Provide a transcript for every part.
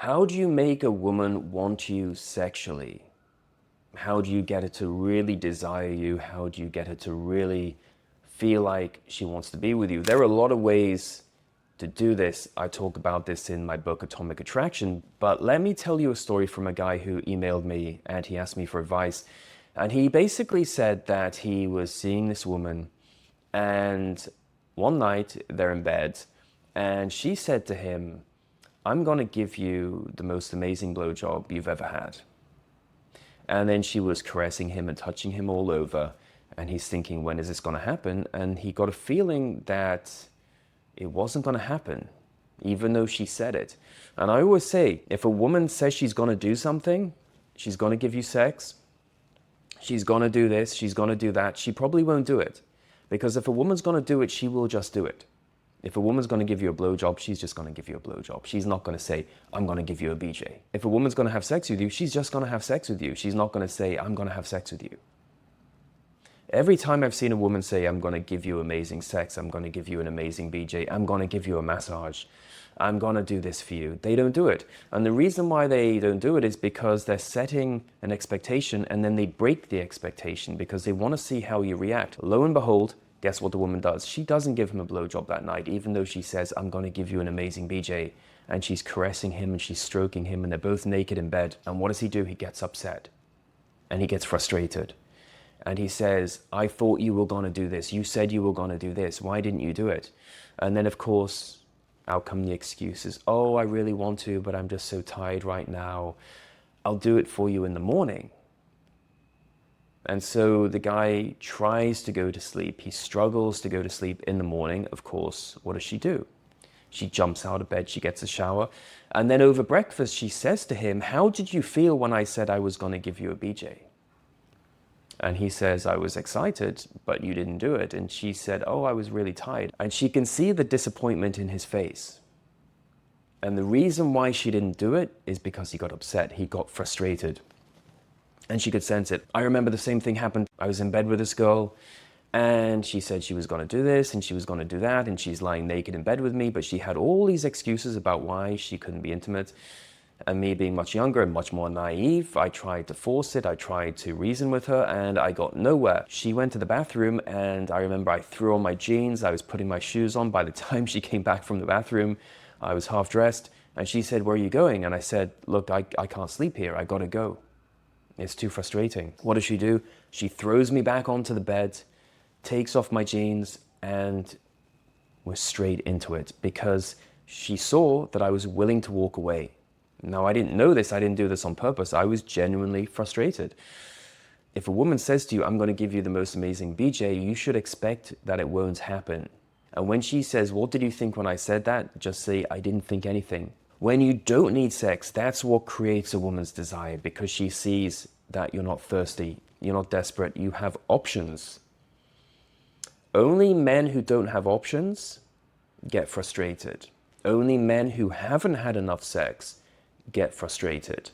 How do you make a woman want you sexually? How do you get her to really desire you? How do you get her to really feel like she wants to be with you? There are a lot of ways to do this. I talk about this in my book, Atomic Attraction. But let me tell you a story from a guy who emailed me and he asked me for advice. And he basically said that he was seeing this woman and one night they're in bed and she said to him, "I'm going to give you the most amazing blowjob you've ever had." And then she was caressing him and touching him all over. And he's thinking, when is this going to happen? And he got a feeling that it wasn't going to happen, even though she said it. And I always say, if a woman says she's going to do something, she's going to give you sex, she's going to do this, she's going to do that, she probably won't do it. Because if a woman's going to do it, she will just do it. If a woman's going to give you a blowjob, she's just going to give you a blowjob. She's not going to say, "I'm going to give you a BJ." If a woman's going to have sex with you, she's just going to have sex with you. She's not going to say, "I'm going to have sex with you." Every time I've seen a woman say, "I'm going to give you amazing sex, I'm going to give you an amazing BJ, I'm going to give you a massage, I'm going to do this for you," they don't do it. And the reason why they don't do it is because they're setting an expectation and then they break the expectation because they want to see how you react. Lo and behold, guess what the woman does? She doesn't give him a blowjob that night, even though she says, "I'm going to give you an amazing BJ." And she's caressing him and she's stroking him and they're both naked in bed. And what does he do? He gets upset and he gets frustrated. And he says, "I thought you were going to do this. You said you were going to do this. Why didn't you do it?" And then, of course, out come the excuses. "Oh, I really want to, but I'm just so tired right now. I'll do it for you in the morning." And so the guy tries to go to sleep. He struggles to go to sleep in the morning. Of course, what does she do? She jumps out of bed, she gets a shower. And then over breakfast, she says to him, "How did you feel when I said I was going to give you a BJ?" And he says, "I was excited, but you didn't do it." And she said, "Oh, I was really tired." And she can see the disappointment in his face. And the reason why she didn't do it is because he got upset. He got frustrated. And she could sense it. I remember the same thing happened. I was in bed with this girl and she said she was going to do this and she was going to do that. And she's lying naked in bed with me, but she had all these excuses about why she couldn't be intimate. And me being much younger and much more naive, I tried to force it. I tried to reason with her and I got nowhere. She went to the bathroom and I remember I threw on my jeans. I was putting my shoes on. By the time she came back from the bathroom, I was half dressed and she said, "Where are you going?" And I said, "Look, I can't sleep here. I got to go. It's too frustrating." What does she do? She throws me back onto the bed, takes off my jeans, and was straight into it because she saw that I was willing to walk away. Now, I didn't know this. I didn't do this on purpose. I was genuinely frustrated. If a woman says to you, "I'm going to give you the most amazing BJ," you should expect that it won't happen. And when she says, "What did you think when I said that?" just say, "I didn't think anything." When you don't need sex, that's what creates a woman's desire because she sees that you're not thirsty, you're not desperate, you have options. Only men who don't have options get frustrated. Only men who haven't had enough sex get frustrated.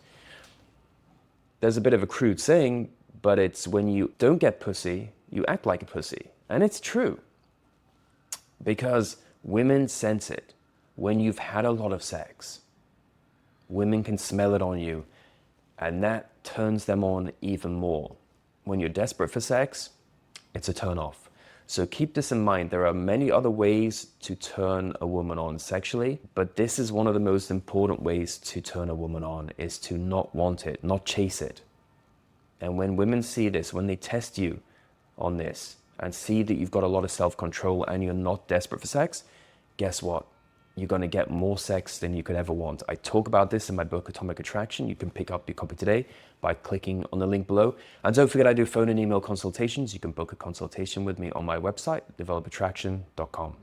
There's a bit of a crude saying, but it's when you don't get pussy, you act like a pussy. And it's true because women sense it. When you've had a lot of sex, women can smell it on you, and that turns them on even more. When you're desperate for sex, it's a turn off. So keep this in mind. There are many other ways to turn a woman on sexually, but this is one of the most important ways to turn a woman on, is to not want it, not chase it. And when women see this, when they test you on this and see that you've got a lot of self-control and you're not desperate for sex, guess what? You're going to get more sex than you could ever want. I talk about this in my book, Atomic Attraction. You can pick up your copy today by clicking on the link below. And don't forget, I do phone and email consultations. You can book a consultation with me on my website, develofattraction.com.